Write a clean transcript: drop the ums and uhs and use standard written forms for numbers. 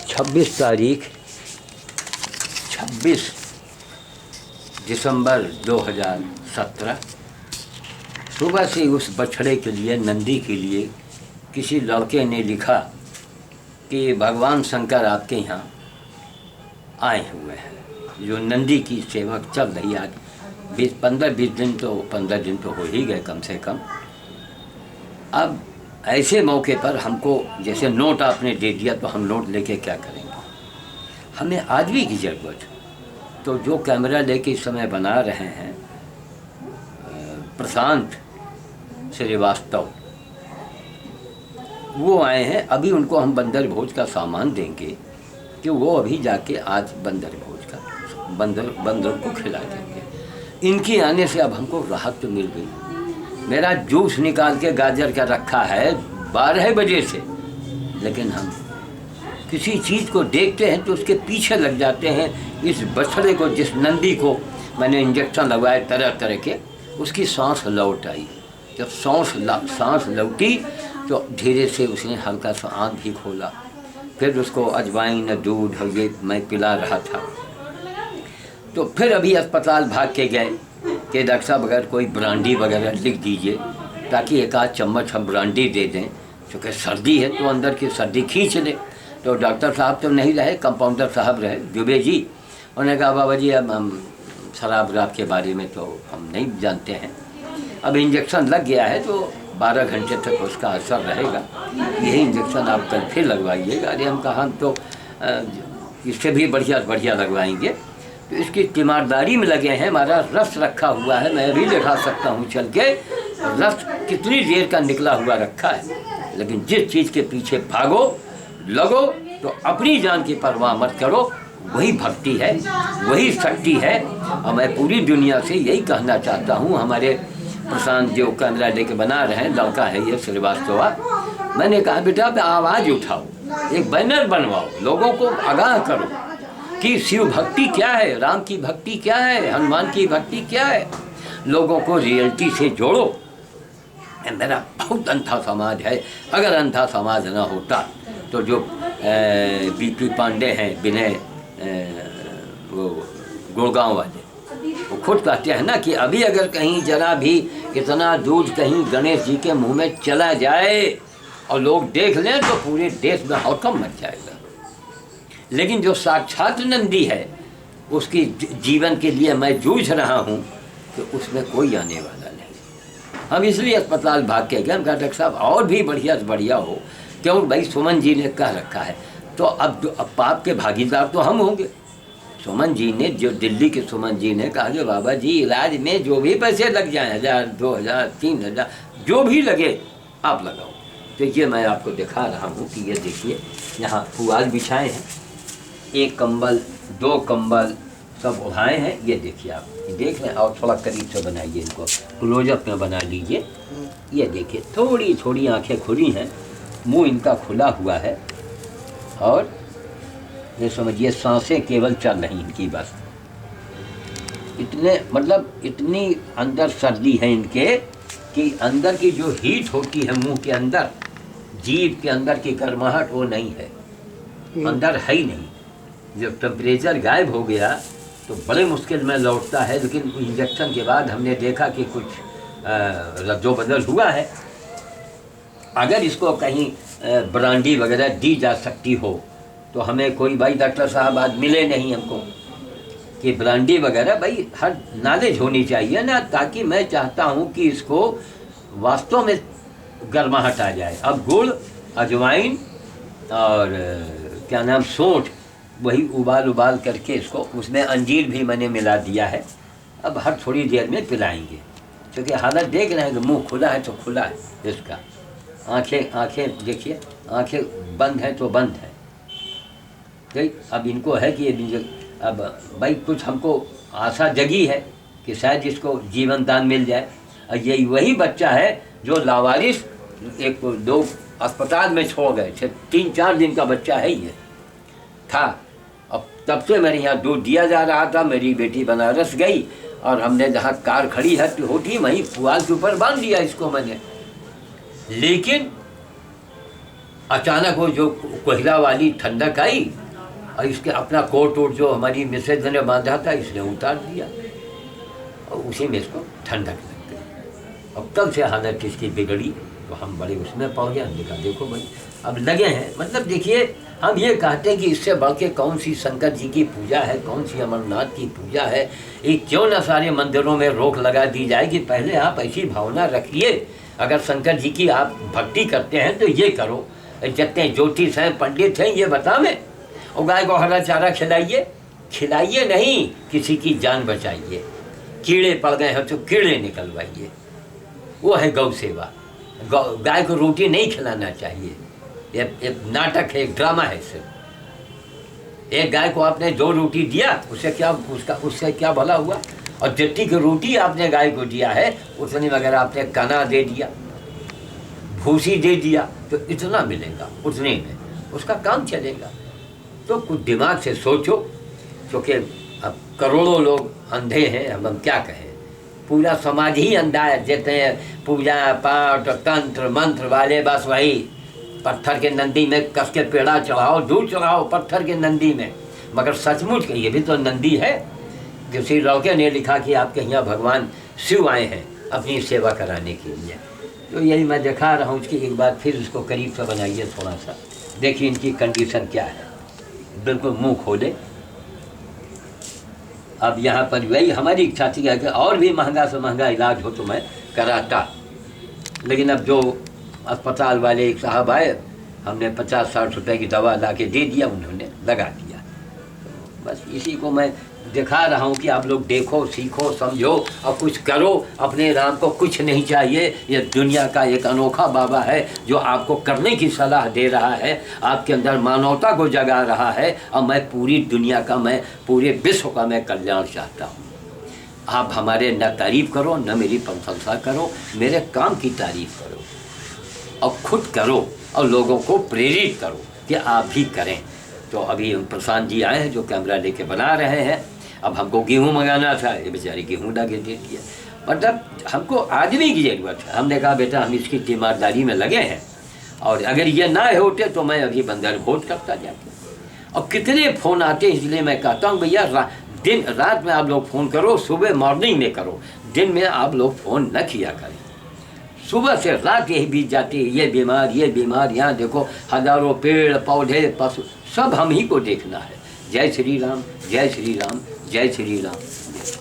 26 तारीख 26 दिसंबर 2017 सुबह से उस बछड़े के लिए, नंदी के लिए किसी लड़के ने लिखा कि भगवान शंकर आपके यहाँ आए हुए हैं। जो नंदी की सेवक चल रही है, 15-20 दिन तो 15 दिन तो हो ही गए कम से कम। अब ऐसे मौके पर हमको जैसे नोट आपने दे दिया तो हम नोट लेके क्या करेंगे? हमें आदमी की ज़रूरत है। तो जो कैमरा लेके इस समय बना रहे हैं प्रशांत श्रीवास्तव, वो आए हैं। अभी उनको हम बंदर भोज का सामान देंगे कि वो अभी जाके आज बंदर भोज का बंदर को खिला देंगे। इनके आने से अब हमको राहत तो मिल गई। मेरा जूस निकाल के गाजर का रखा है 12 बजे से, लेकिन हम किसी चीज़ को देखते हैं तो उसके पीछे लग जाते हैं। इस बछड़े को, जिस नंदी को मैंने इंजेक्शन लगवाए तरह तरह के, उसकी सांस लौट आई। जब सांस लौटी तो धीरे से उसने हल्का सा आँख भी खोला। फिर उसको अजवाइन, दूध और ये मैं पिला रहा था। तो फिर अभी अस्पताल भाग के गए कि डॉक्टर साहब अगर कोई ब्रांडी वगैरह लिख दीजिए ताकि एक आध चम्मच हम ब्रांडी दे दें, क्योंकि सर्दी है तो अंदर की सर्दी खींच ले। तो डॉक्टर साहब तो नहीं रहे, कंपाउंडर साहब रहे, दुबे जी। उन्होंने कहा बाबा जी अब हम शराब वराब के बारे में तो हम नहीं जानते हैं, अब इंजेक्शन लग गया है तो 12 घंटे तक उसका असर रहेगा, यही इंजेक्शन आप कल फिर लगवाइएगा। अरे हम कहा हम तो इससे भी बढ़िया लगवाएंगे। तो इसकी तीमारदारी में लगे हैं। हमारा रस रखा हुआ है, मैं अभी दिखा सकता हूँ चल के, रस कितनी देर का निकला हुआ रखा है। लेकिन जिस चीज़ के पीछे भागो लगो तो अपनी जान की परवाह मत करो, वही भक्ति है, वही शक्ति है। और मैं पूरी दुनिया से यही कहना चाहता हूँ। हमारे प्रशांत जो कैमरा लेके बना रहे हैं, लड़का है ये श्रीवास्तव, मैंने कहा बेटा आवाज़ उठाओ, एक बैनर बनवाओ, लोगों को आगाह करो कि शिव भक्ति क्या है, राम की भक्ति क्या है, हनुमान की भक्ति क्या है। लोगों को रियलिटी से जोड़ो। मेरा बहुत अंधा समाज है। अगर अंधा समाज ना होता तो जो बीपी पांडे हैं, विनय वो गुड़गांव वाले, वो खुद कहते हैं ना कि अभी अगर कहीं जरा भी इतना दूध कहीं गणेश जी के मुंह में चला जाए और लोग देख लें तो पूरे देश में हड़कंप मच जाएगा। लेकिन जो साक्षात नंदी है, उसकी जीवन के लिए मैं जूझ रहा हूँ, तो उसमें कोई आने वाला नहीं। हम इसलिए अस्पताल भाग के गए। हम कहा डॉक्टर साहब और भी बढ़िया से बढ़िया हो, क्यों भाई सुमन जी ने कह रखा है तो अब पाप के भागीदार तो हम होंगे। सुमन जी ने, जो दिल्ली के सुमन जी ने कहा कि बाबा जी इलाज में जो भी पैसे लग जाए, 1000, 2000, 3000 जो भी लगे आप लगाओ। तो ये मैं आपको दिखा रहा हूँ कि ये देखिए, यहाँ पुआल बिछाए हैं, 1 कंबल 2 कंबल सब उठाए हैं। ये देखिए, आप देख रहे हैं। और थोड़ा करीब से बनाइए, इनको क्लोजअप में बना लीजिए। ये देखिए, थोड़ी थोड़ी आँखें खुली हैं, मुंह इनका खुला हुआ है, और ये समझिए सांसें केवल चल रही इनकी बस। इतने मतलब इतनी अंदर सर्दी है इनके कि अंदर की जो हीट होती है मुंह के अंदर, जीभ के अंदर की गर्माहट, वो नहीं है, अंदर है ही नहीं। जब टेम्परेचर गायब हो गया तो बड़े मुश्किल में लौटता है। लेकिन इंजेक्शन के बाद हमने देखा कि कुछ रद्दोबदल हुआ है। अगर इसको कहीं ब्रांडी वगैरह दी जा सकती हो तो हमें कोई भाई डॉक्टर साहब आज मिले नहीं हमको कि ब्रांडी वगैरह, भाई हर नॉलेज होनी चाहिए ना, ताकि मैं चाहता हूँ कि इसको वास्तव में गर्माहट आ जाए। अब गुड़, अजवाइन और क्या नाम, सौंठ, वही उबाल करके इसको, उसमें अंजीर भी मैंने मिला दिया है। अब हर थोड़ी देर में पिलाएंगे, क्योंकि हालत देख रहे हैं कि मुँह खुला है तो खुला है इसका। आँखें देखिए, आँखें बंद हैं तो बंद है। ठीक, अब इनको है कि अब भाई कुछ हमको आशा जगी है कि शायद इसको जीवन दान मिल जाए। और यही वही बच्चा है जो लावारिस 1-2 अस्पताल में छोड़ गए थे। 3-4 दिन का बच्चा है ये था। अब तब से मेरे यहाँ दूध दिया जा रहा था। मेरी बेटी बनारस गई और हमने जहाँ कार खड़ी होती वहीं पुआल के ऊपर बांध दिया इसको मैंने। लेकिन अचानक वो जो कोयला वाली ठंडक आई और इसके अपना कोट वोट जो हमारी मिसेज ने बांधा था इसने उतार दिया और उसी में इसको ठंडक लग गई। और कल से हालत इसकी बिगड़ी तो हम बड़े उसमें पहुँच गए। हमने कहा देखो भाई अब लगे हैं, मतलब देखिए हम ये कहते हैं कि इससे बढ़ के कौन सी शंकर जी की पूजा है, कौन सी अमरनाथ की पूजा है। ये क्यों ना सारे मंदिरों में रोक लगा दी जाए कि पहले आप ऐसी भावना रखिए, अगर शंकर जी की आप भक्ति करते हैं तो ये करो। जितने ज्योतिष हैं पंडित हैं ये बतावें, और गाय को हरा चारा खिलाइए, खिलाइए नहीं, किसी की जान बचाइए। कीड़े पड़ गए हैं तो कीड़े निकलवाइए, वो है गौ सेवा। गाय को रोटी नहीं खिलाना चाहिए, एक नाटक है, एक ड्रामा है सिर्फ। एक गाय को आपने 2 रोटी दिया, उससे क्या भला हुआ? और जितनी की रोटी आपने गाय को दिया है उतनी में अगर आपने कना दे दिया, भूसी दे दिया तो इतना मिलेगा, उतने में उसका काम चलेगा। तो कुछ दिमाग से सोचो, क्योंकि अब करोड़ों लोग अंधे हैं। हम क्या कहें, पूरा समाज ही अंधा है। जितने पूजा पाठ तंत्र मंत्र वाले बस वही पत्थर के नंदी में कस के पेड़ा चढ़ाओ, दूध चढ़ाओ पत्थर के नंदी में। मगर सचमुच ये भी तो नंदी है। किसी लौके ने लिखा कि आपके यहाँ भगवान शिव आए हैं अपनी सेवा कराने के लिए। तो यही मैं दिखा रहा हूँ उसकी एक बार फिर उसको करीब से बनाइए थोड़ा सा, देखिए इनकी कंडीशन क्या है। बिल्कुल मुंह खोले। अब यहाँ पर वही हमारी इच्छा थी कि और भी महंगा से महंगा इलाज हो तो मैं कराता, लेकिन अब जो अस्पताल वाले एक साहब आए, हमने 50-60 रुपए की दवा ला के दे दिया, उन्होंने लगा दिया। तो बस इसी को मैं दिखा रहा हूँ कि आप लोग देखो, सीखो, समझो और कुछ करो। अपने राम को कुछ नहीं चाहिए। ये दुनिया का एक अनोखा बाबा है जो आपको करने की सलाह दे रहा है, आपके अंदर मानवता को जगा रहा है। और मैं पूरी दुनिया का, मैं पूरे विश्व का मैं कल्याण चाहता हूँ। आप हमारे न तारीफ़ करो न मेरी प्रशंसा करो, मेरे काम की तारीफ़ करो और खुद करो और लोगों को प्रेरित करो कि आप भी करें। तो अभी प्रशांत जी आए हैं जो कैमरा लेके बना रहे हैं। अब हमको गेहूँ मंगाना था, ये बेचारे गेहूँ ला के दे दिया। मतलब हमको आदमी की ज़रूरत है। हमने कहा बेटा हम इसकी तीमारदारी में लगे हैं, और अगर ये ना होते तो मैं अभी बंदर भोज करता जाता। और कितने फ़ोन आते हैं, इसलिए मैं कहता हूँ भैया दिन रात में आप लोग फ़ोन करो, सुबह मॉर्निंग में करो, दिन में आप लोग फ़ोन न किया करें। सुबह से रात यही बीत जाती है, ये बीमार, यहाँ देखो हज़ारों पेड़ पौधे पशु सब हम ही को देखना है। जय श्री राम, जय श्री राम, जय श्री राम।